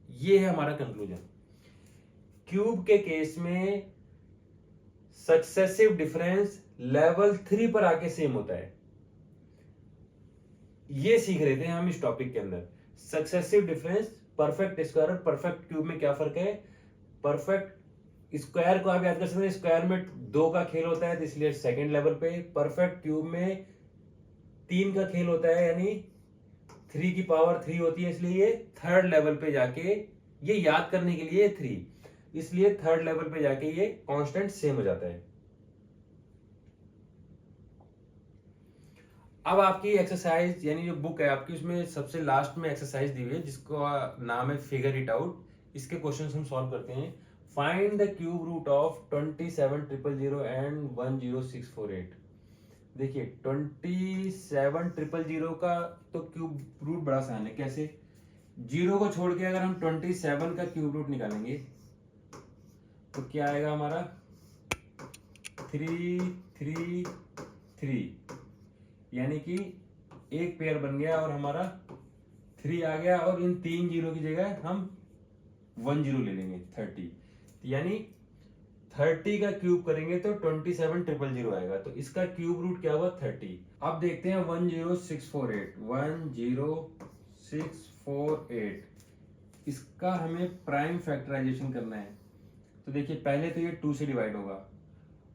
S1: ये है हमारा कंक्लूजन। क्यूब के केस में सक्सेसिव डिफरेंस लेवल 3 पर आके सेम होता है। ये सीख रहे थे हम इस टॉपिक के अंदर, सक्सेसिव डिफरेंस, परफेक्ट स्क्वायर और परफेक्ट क्यूब में क्या फर्क है। परफेक्ट स्क्वायर को आप याद कर सकते हैं, स्क्वायर में 2 का खेल होता है तो इसलिए सेकंड लेवल पे, परफेक्ट क्यूब में 3 का खेल होता है, यानी 3 की पावर 3 होती है, इसलिए ये थर्ड लेवल पे जाके, ये याद करने के लिए 3, इसलिए थर्ड लेवल पे जाके ये कांस्टेंट सेम हो जाता है। अब आपकी एक्सरसाइज, यानी जो बुक है आपकी, उसमें सबसे लास्ट में एक्सरसाइज दी हुई है जिसका नाम है फिगर इट आउट। इसके क्वेश्चंस हम सॉल्व करते हैं। Find the cube root of 27,000 and 10648। देखिए 27,000 का तो क्यूब रूट बड़ा आसान है, कैसे, 0 को छोड़ के अगर हम 27 का क्यूब रूट निकालेंगे तो क्या आएगा हमारा, 3 3 3, यानी कि एक पेयर बन गया और हमारा 3 आ गया, और इन 3 जीरो की जगह हम 1 जीरो ले लेंगे, 30, यानी 30 का क्यूब करेंगे तो 27,000 आएगा, तो इसका क्यूब रूट क्या हुआ, 30। अब देखते हैं 10648, 10648, इसका हमें प्राइम फैक्टराइजेशन करना है। तो देखिए पहले तो ये 2 से डिवाइड होगा,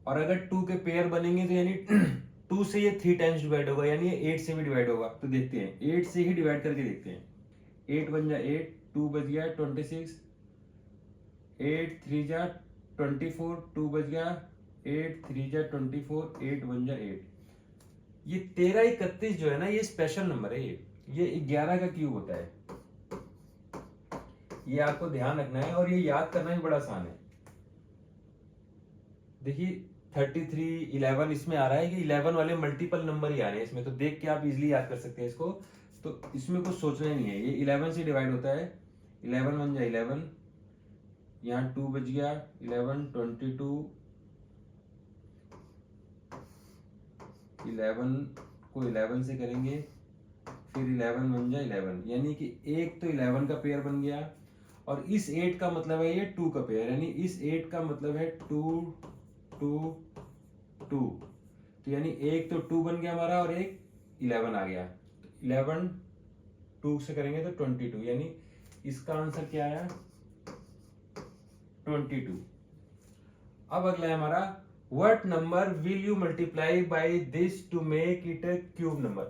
S1: और अगर 2 के पेयर बनेंगे तो यानी 2 से ये 3 टाइम्स डिवाइड होगा, यानी ये 8 से भी डिवाइड होगा। तो देखते हैं 8 से ही डिवाइड करके देखते हैं, 8 बन जा 8, 2 बच गया 26, 8 3 जा 24, 2 बच गया 8 3 जा 24, 8 बन जा 8। ये 13 31 जो है ना, ये स्पेशल नंबर है, ये 11 का क्यूब होता है, ये आपको ध्यान रखना है, और ये याद करना भी बड़ा आसान है। देखिए 33 11 इसमें आ रहा है कि 11 वाले मल्टीपल नंबर ही आ रहे हैं इसमें, तो देख के आप इजीली याद कर सकते हैं इसको, तो इसमें कुछ सोचना ही नहीं है, ये 11 से डिवाइड होता है, 11 बन जाए 11, यहाँ 2 बच गया 11, 22, 11 को 11 से करेंगे, फिर 11 बन जाए 11, यानी कि एक तो 11 का पेयर बन गया, और इस 8 का मतलब है ये 2 का पेयर, यानी इस 8 का मतलब है 2 2 2, तो यानी एक तो 2 बन गया हमारा और एक 11 आ गया, तो 11 2 से करेंगे तो 22, यानी इसका आंसर क्या आया, 22। अब अगला है हमारा, what number will you multiply by this to make it a cube number.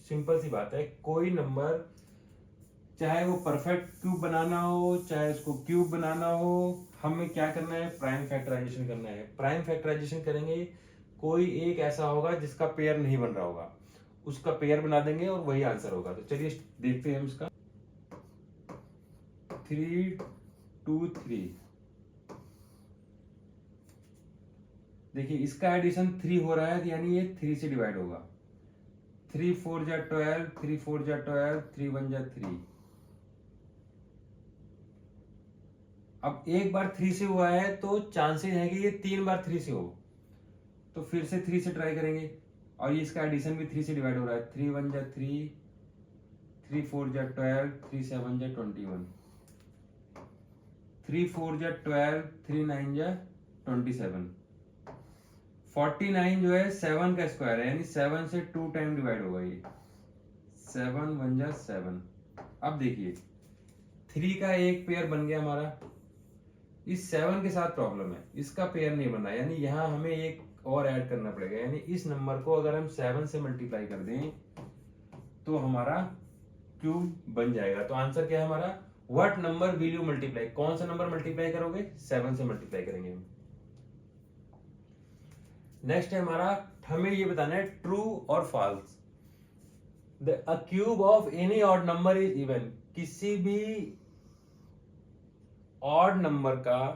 S1: Simple सी बात है, कोई नंबर चाहे वो परफेक्ट क्यूब बनाना हो चाहे उसको क्यूब बनाना हो, हमें क्या करना है, प्राइम फैक्टराइजेशन करना है। प्राइम फैक्टराइजेशन करेंगे, कोई एक ऐसा होगा जिसका पेयर नहीं बन रहा होगा, उसका पेयर बना देंगे और वही आंसर होगा। तो चलिए देखते हैं हम इसका, 3 2 3, देखिए इसका एडिशन 3 हो रहा है, यानी ये 3 से डिवाइड होगा, 3 4 जा 12, 3 4 जा 12, 3 1 जा 3। अब एक बार 3 से हुआ है तो चांसेस है कि ये 3 बार 3 से हो, तो फिर से 3 से ट्राई करेंगे, और ये इसका एडिशन भी 3 से डिवाइड हो रहा है, 3 1 जा 3, 3 4 जा 12, 3 7 जा 21, 3 4 जा 12, 3 9 जा 27, 49 जो है 7 का स्क्वायर है, यानी 7 से 2 टाइम डिवाइड होगा, ये 7 1 जा 7। अब देखिए 3 का एक पेयर बन गया हमारा, इस 7 के साथ प्रॉब्लम है, इसका पेयर नहीं बना, यानी यहाँ हमें एक और ऐड करना पड़ेगा, यानी इस नंबर को अगर हम 7 से मल्टीप्लाई कर दें तो हमारा क्यूब बन जाएगा। तो आंसर क्या है हमारा, what number will you multiply, कौन सा नंबर मल्टीप्लाई करोगे, 7 से मल्टीप्लाई करेंगे हम। नेक्स्ट है हमारा, हमें ये बताना है ट्रू और false. A cube of any odd number is even, किसी भी ऑड नंबर का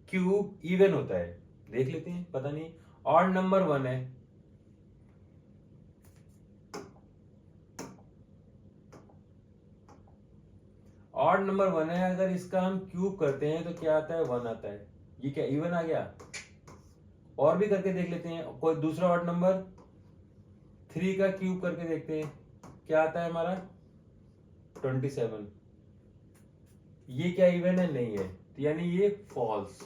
S1: क्यूब इवन होता है। देख लेते हैं, पता नहीं, ऑड नंबर 1 है, ऑड नंबर 1 है, अगर इसका हम क्यूब करते हैं तो क्या आता है, 1 आता है। ये क्या इवन आ गया? और भी करके देख लेते हैं, कोई दूसरा ऑड नंबर 3 का क्यूब करके देखते हैं, क्या आता है हमारा, 27। ये क्या इवन है, नहीं है, तो यानी ये false.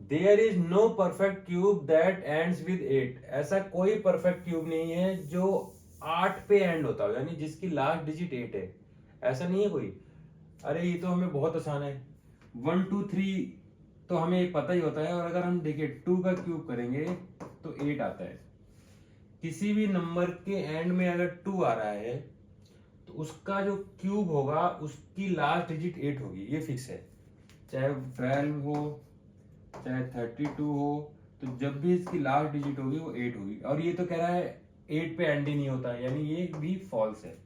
S1: There is no perfect cube that ends with 8, ऐसा कोई परफेक्ट क्यूब नहीं है जो 8 पे एंड होता हो, यानी जिसकी लास्ट डिजिट 8 है, ऐसा नहीं है कोई। अरे ये तो हमें बहुत आसान है, 1 2 3 तो हमें पता ही होता है, और अगर हम देखें 2 का क्यूब करेंगे तो 8 आता है। किसी भी नंबर के एंड में अगर 2 आ रहा है तो उसका जो क्यूब होगा उसकी लास्ट डिजिट 8 होगी, ये फिक्स है, चाहे 12 हो चाहे 32 हो, तो जब भी इसकी लास्ट डिजिट होगी वो 8 होगी। और ये तो कह रहा है 8 पे एंड ही नहीं होता, यानी ये भी फॉल्स है।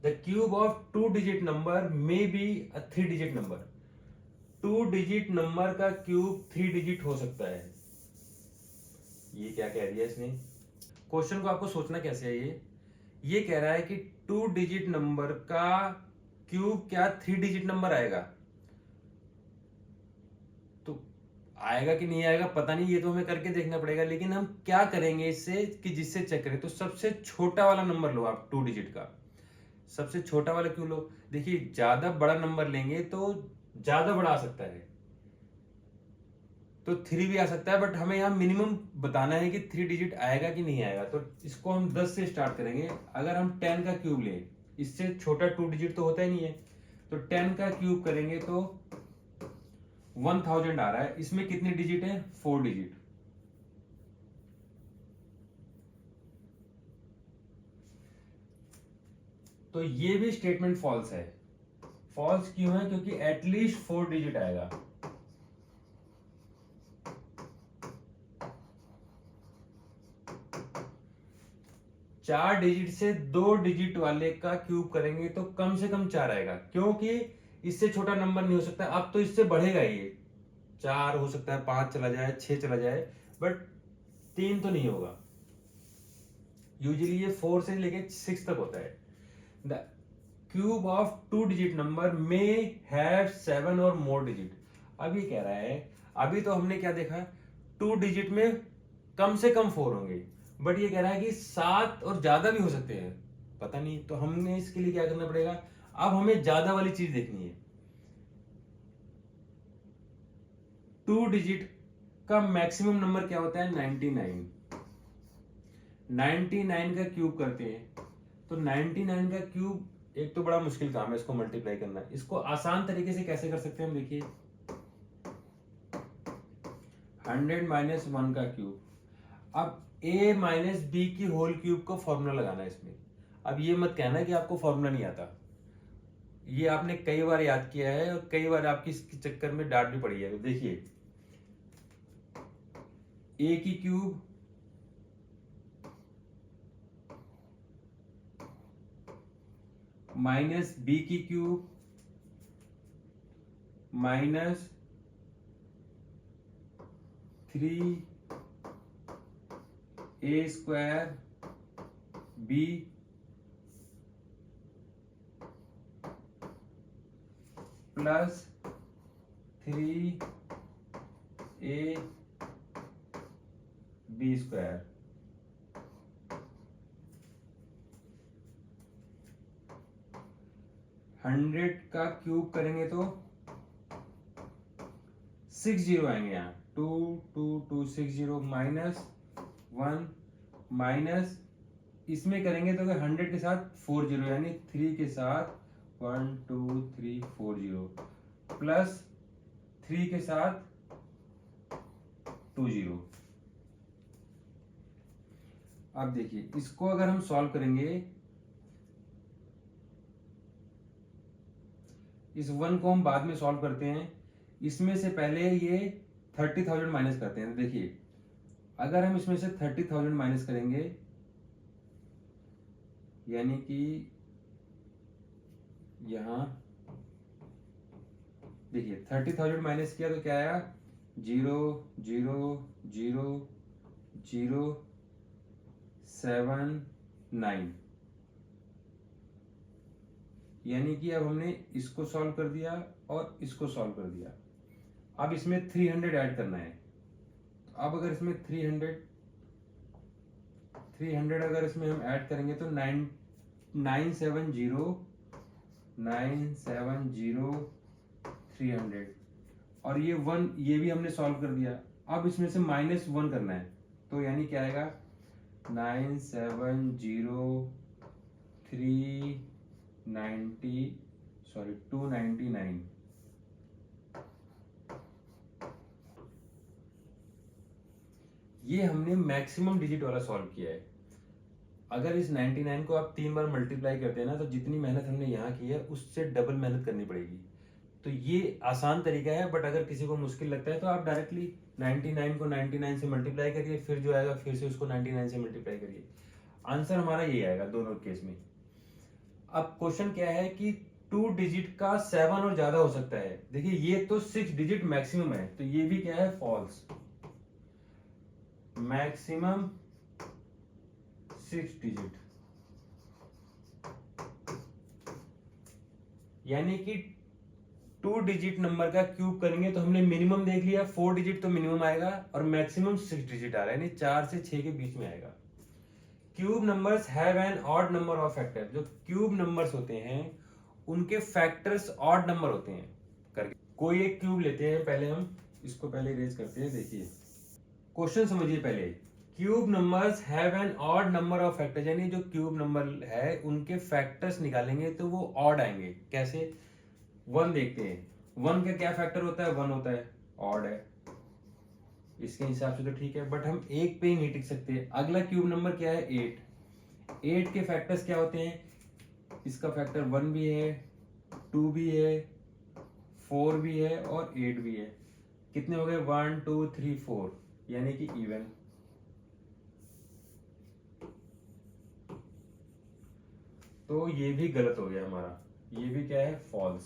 S1: The cube of 2 digit number may be a 3 digit number, 2 digit number का क्यूब 3 डिजिट हो सकता है। ये क्या कह दिया इसने, क्वेश्चन को आपको सोचना कैसे है, ये कह रहा है कि 2 डिजिट नंबर का क्यूब क्या 3 डिजिट नंबर आएगा, तो आएगा कि नहीं आएगा पता नहीं, ये तो हमें करके देखना पड़ेगा। लेकिन हम क्या करेंगे इससे कि जिससे चेक करें, तो सबसे छोटा वाला नंबर लो आप 2 डिजिट का, सबसे छोटा वाला क्यों लो, देखिए ज्यादा बड़ा नंबर लेंगे तो ज्यादा बड़ा आ सकता है, तो 3 भी आ सकता है, बट हमें यहाँ मिनिमम बताना है कि 3 डिजिट आएगा कि नहीं आएगा। तो इसको हम 10 से स्टार्ट करेंगे। अगर हम 10 का क्यूब लें, इससे छोटा 2 डिजिट तो होता ही नहीं है, तो 10 का क्यूब करेंगे तो 1000 आ रहा है। इसमें कितनी डिजिट है, 4 डिजिट। तो ये भी स्टेटमेंट फॉल्स है। फॉल्स क्यों है, क्योंकि एटलीस्ट 4 डिजिट आएगा। चार डिजिट से 2 डिजिट वाले का क्यूब करेंगे तो कम से कम 4 आएगा, क्योंकि इससे छोटा नंबर नहीं हो सकता। अब तो इससे बढ़ेगा, ये 4 हो सकता है, 5 चला जाए, 6 चला जाए, बट 3 तो नहीं होगा। यूजुअली ये 4 से लेके 6 तक होता है। The cube of 2 digit number may have 7 और मोर डिजिट। अब ये कह रहा है, अभी तो हमने क्या देखा, 2 डिजिट में कम से कम 4 होंगे, बट ये कह रहा है कि 7 और ज्यादा भी हो सकते हैं, पता नहीं। तो हमने इसके लिए क्या करना पड़ेगा, अब हमें ज्यादा वाली चीज देखनी है। 2 डिजिट का मैक्सिमम नंबर क्या होता है, 99। 99 का क्यूब करते हैं तो 99 का क्यूब एक तो बड़ा मुश्किल काम है, इसको मल्टीप्लाई करना। इसको आसान तरीके से कैसे कर सकते हैं हम, देखिए 100 माइनस 1 का क्यूब। अब a माइनस बी की होल क्यूब को फॉर्मूला लगाना है इसमें। अब ये मत कहना कि आपको फॉर्मूला नहीं आता, ये आपने कई बार याद किया है और कई बार आपकी इसके चक्कर में डांट भी पड़ी है। तो देखिए a की क्यूब माइनस बी की cube minus 3 a square b plus 3 a b square. Hundred का क्यूब करेंगे तो 60 आएंगे यहाँ, 2 2 2 60 माइनस 1 माइनस इसमें करेंगे तो 100 के साथ 40 यानी 3 के साथ 1 2 3 40 प्लस 3 के साथ 20। अब देखिए इसको अगर हम सॉल्व करेंगे, इस 1 को हम बाद में सॉल्व करते हैं, इसमें से पहले ये 30,000 माइनस करते हैं। देखिए अगर हम इसमें से 30,000 माइनस करेंगे यानी कि यहां देखिए 30,000 माइनस किया तो क्या आया, 0 0 0 0 7 9, यानी कि अब हमने इसको सॉल्व कर दिया और इसको सॉल्व कर दिया। अब इसमें 300 ऐड करना है। तो अब अगर इसमें 300 अगर इसमें हम ऐड करेंगे तो 970 300, और ये 1 ये भी हमने सॉल्व कर दिया। अब इसमें से -1 करना है, तो यानी क्या आएगा 299। ये हमने मैक्सिमम डिजिट वाला सॉल्व किया है। अगर इस 99 को आप 3 बार मल्टीप्लाई करते हैं ना, तो जितनी मेहनत हमने यहाँ की है उससे डबल मेहनत करनी पड़ेगी। तो ये आसान तरीका है, बट अगर किसी को मुश्किल लगता है तो आप डायरेक्टली 99 को 99 से मल्टीप्लाई करिए, फिर जो आएगा फिर से उसको 99 से मल्टीप्लाई करिए। आंसर हमारा ये आएगा दोनों केस में। अब क्वेश्चन क्या है कि 2 डिजिट का 7 और ज्यादा हो सकता है। देखिए ये तो 6 डिजिट मैक्सिमम है, तो ये भी क्या है, फॉल्स। मैक्सिमम 6 डिजिट, यानी कि 2 डिजिट नंबर का क्यूब करेंगे तो हमने मिनिमम देख लिया, 4 डिजिट तो मिनिमम आएगा और मैक्सिमम 6 डिजिट आ रहा है, यानी 4 से 6 के बीच में आएगा। Cube numbers have an odd number of factor. जो क्यूब नंबर्स होते हैं उनके फैक्टर्स ऑड नंबर होते हैं। करके कोई एक क्यूब लेते हैं, पहले हम इसको पहले इरेज करते हैं। देखिए क्वेश्चन समझिए पहले, cube numbers have an odd number of factors, यानी जो क्यूब नंबर है उनके फैक्टर्स निकालेंगे तो वो ऑड आएंगे। कैसे, 1 देखते हैं, 1 का क्या फैक्टर होता है, 1 होता है, ऑड है, इसके हिसाब से तो ठीक है, बट हम एक पे ही नहीं टिक सकते। अगला क्यूब नंबर क्या है, 8। 8 के फैक्टर्स क्या होते हैं, इसका फैक्टर 1 भी है, 2 भी है, 4 भी है और 8 भी है। कितने हो गए, 1 2 3 4, यानी कि इवन। तो ये भी गलत हो गया हमारा, ये भी क्या है, फॉल्स।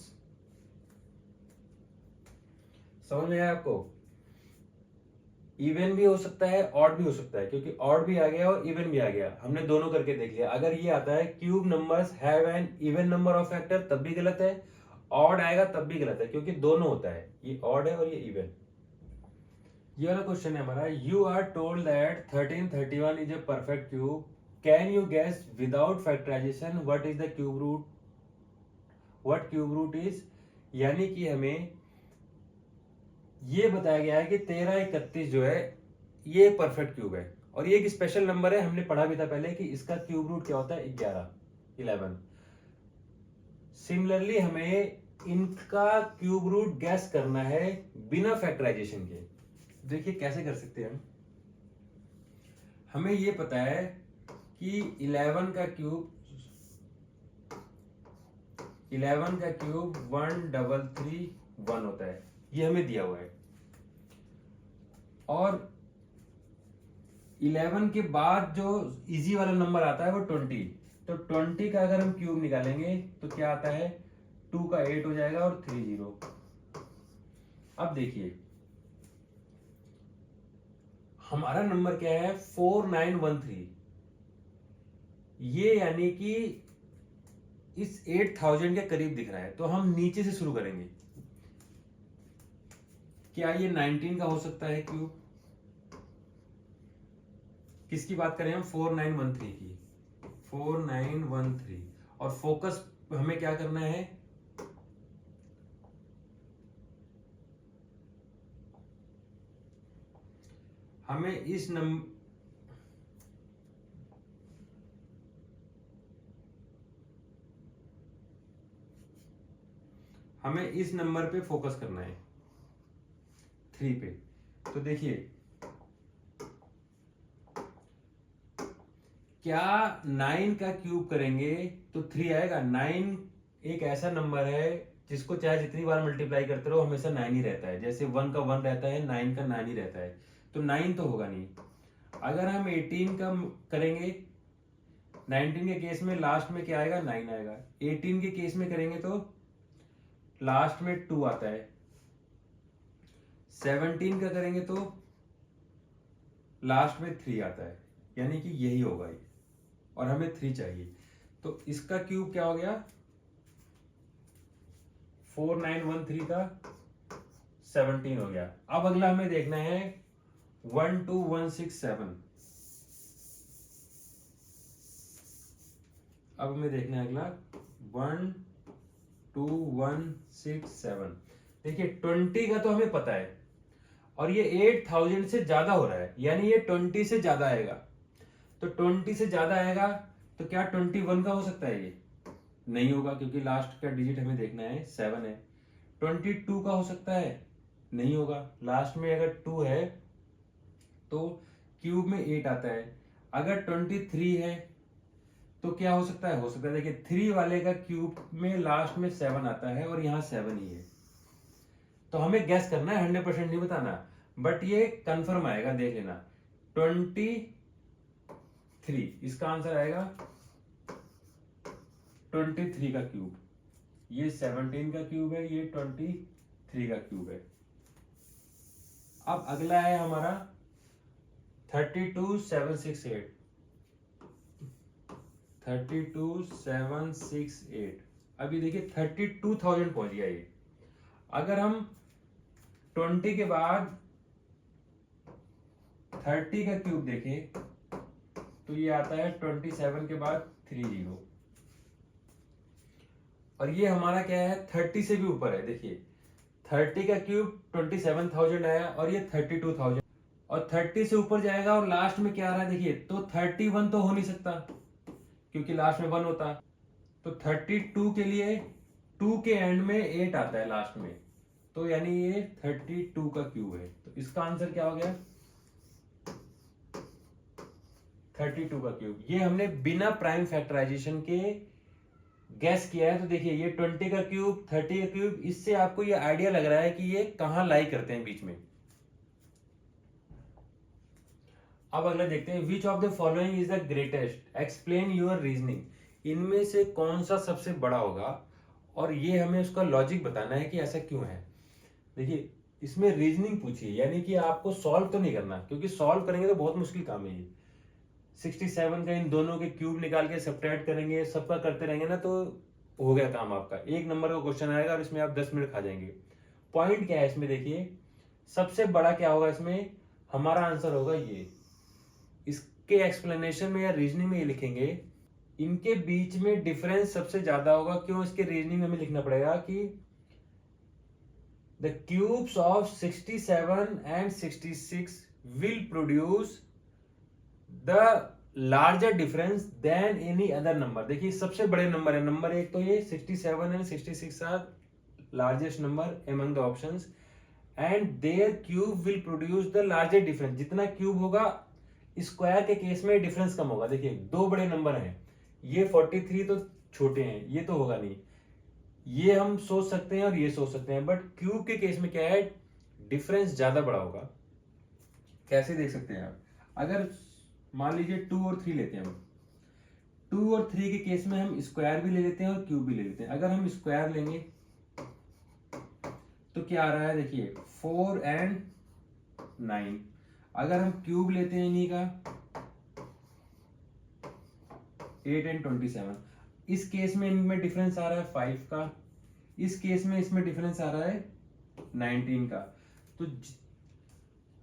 S1: समझ में आया आपको? इवन भी हो सकता है, ऑड भी हो सकता है, क्योंकि ऑड भी आ गया और इवन भी आ गया, हमने दोनों करके देख लिया। अगर ये आता है cube numbers have an even number of factor, तब भी गलत है। ऑड आएगा तब भी गलत है, क्योंकि दोनों होता है, ये ऑड है और ये इवन। ये वाला क्वेश्चन है हमारा, you are told that 1331 is a perfect cube, can you guess without factorisation what is the cube root, what cube root is. यानी कि हमें ये बताया गया है कि 1331 जो है ये परफेक्ट क्यूब है, और ये एक स्पेशल नंबर है, हमने पढ़ा भी था पहले कि इसका क्यूब रूट क्या होता है, 11। सिमिलरली हमें इनका क्यूब रूट गैस करना है बिना फैक्टराइजेशन के। देखिए कैसे कर सकते हैं हम। हमें ये पता है कि 11 का क्यूब 1331 होता है, ये हमें दिया हुआ है। और 11 के बाद जो इजी वाला नंबर आता है वो 20। तो 20 का अगर हम क्यूब निकालेंगे तो क्या आता है, 2 का 8 हो जाएगा और 3 0। अब देखिए हमारा नंबर क्या है, 4913। ये यानी कि इस 8000 के करीब दिख रहा है, तो हम नीचे से शुरू करेंगे। क्या ये 19 का हो सकता है क्यूब? किसकी बात करें हम, 4913 की, 4913। और फोकस हमें क्या करना है, हमें इस हमें इस नंबर पे फोकस करना है 3 पे। तो देखिए क्या 9 का क्यूब करेंगे तो 3 आएगा। 9 एक ऐसा नंबर है जिसको चाहे जितनी बार मल्टीप्लाई करते रहो हमेशा 9 ही रहता है। जैसे 1 का 1 रहता है, 9 का 9 ही रहता है, तो 9 तो होगा नहीं। अगर हम 18 का करेंगे, 19 के केस में लास्ट में क्या आएगा, 9 आएगा। 18 के केस में करेंगे तो लास्ट में 2 आता है। 17 का करेंगे तो लास्ट में 3 आता है, यानी कि यही होगा ये, और हमें 3 चाहिए। तो इसका क्यूब क्या हो गया, 4913 का 17 हो गया। अब अगला हमें देखना है 12167। अब हमें देखना है अगला 12167। देखिए 20 का तो हमें पता है, और ये 8000 से ज्यादा हो रहा है, यानी ये 20 से ज्यादा आएगा। तो 20 से ज्यादा आएगा तो क्या 21 का हो सकता है? ये नहीं होगा, क्योंकि लास्ट का डिजिट हमें देखना है 7 है। 22 का हो सकता है? नहीं होगा, लास्ट में अगर 2 है तो क्यूब में 8 आता है। अगर 23 है तो क्या हो सकता है? हो सकता है, देखिए 3 वाले का क्यूब में लास्ट में 7 आता है और यहाँ 7 ही है। तो हमें गैस करना है, 100% नहीं बताना, बट ये कंफर्म आएगा, देख लेना। 23, इसका आंसर आएगा 23 का क्यूब। ये 17 का क्यूब है, ये 23 का क्यूब है। अब अगला है हमारा 32768। 32768। अभी देखिए 32,000 पहुंच गया ये। अगर हम 20 के बाद 30 का क्यूब देखें तो ये आता है 27 के बाद 30, और ये हमारा क्या है, 30 से भी ऊपर है। देखिए 30 का क्यूब 27,000 आया और ये 32,000, और 30 से ऊपर जाएगा और लास्ट में क्या आ रहा है देखिए, तो 31 तो हो नहीं सकता क्योंकि लास्ट में 1 होता। तो 32 के लिए 2 के एंड में 8 आता है लास्ट में, तो यानी ये 32 का क्यूब है। तो इसका आंसर क्या हो गया, 32 का क्यूब। ये हमने बिना प्राइम फैक्टराइजेशन के गैस किया है। तो देखिए ये 20 का क्यूब, 30 का क्यूब, इससे आपको ये आइडिया लग रहा है कि ये कहां लाई करते हैं बीच में। अब अगला देखते हैं, which of the following is the greatest, explain your reasoning. इनमें से कौन सा सबसे बड़ा होगा, और ये हमें उसका लॉजिक बताना है कि ऐसा क्यों है। देखिए इसमें रीजनिंग पूछिए, यानी कि आपको सॉल्व तो नहीं करना, क्योंकि सॉल्व करेंगे तो बहुत मुश्किल काम है ये। 67 का इन दोनों के क्यूब निकाल के सब्ट्रैक्ट करेंगे, सबका करते रहेंगे ना, तो हो गया काम आपका। 1 नंबर का क्वेश्चन आएगा और इसमें आप 10 मिनट खा जाएंगे। पॉइंट क्या है इसमें, देखिए सबसे बड़ा क्या होगा इसमें, हमारा आंसर होगा ये। इसके एक्सप्लेनेशन में या रीजनिंग में ये लिखेंगे, इनके बीच में डिफरेंस सबसे ज्यादा होगा। क्यों? इसके रीजनिंग में हमें लिखना पड़ेगा कि the cubes of 67 and 66 will produce the larger difference than any other number. देखिए सबसे बड़े नंबर है, नंबर 1 तो ये 67 and 66 are largest number among the options, and their cube will produce the largest difference. जितना क्यूब होगा, स्क्वायर के केस में डिफरेंस कम होगा। देखिए 2 बड़े नंबर हैं, ये 43 तो छोटे हैं, ये तो होगा नहीं। ये हम सोच सकते हैं और ये सोच सकते हैं, बट क्यूब के केस में क्या है, डिफरेंस ज्यादा बड़ा होगा। कैसे देख सकते हैं आप, अगर मान लीजिए 2 और 3 लेते हैं हम, 2 और 3 के केस में हम स्क्वायर भी ले लेते हैं और क्यूब भी ले लेते हैं। अगर हम स्क्वायर लेंगे तो क्या आ रहा है, देखिए 4 एंड 9। अगर हम क्यूब लेते हैं इन्हीं का, 8 एंड 27। इस केस में इनमें डिफरेंस आ रहा है 5 का, इस केस में इसमें डिफरेंस आ रहा है 19 का। तो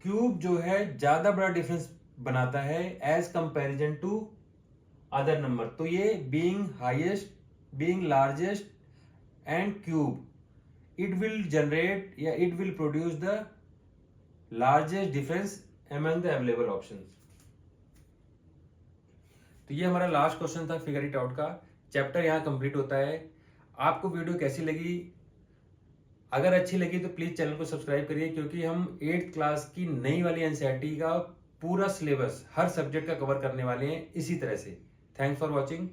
S1: क्यूब जो है ज्यादा बड़ा डिफरेंस बनाता है as comparison to other number. तो ये being highest, being largest and cube, it will generate या it will produce the largest difference among the available options. तो ये हमारा लास्ट क्वेश्चन था फिगर इट आउट का। चैप्टर यहाँ कंप्लीट होता है। आपको वीडियो कैसी लगी अगर अच्छी लगी तो प्लीज़ चैनल को सब्सक्राइब करिए, क्योंकि हम 8th क्लास की नई वाली एनसीईआरटी का पूरा सिलेबस हर सब्जेक्ट का कवर करने वाले हैं इसी तरह से। Thanks for watching.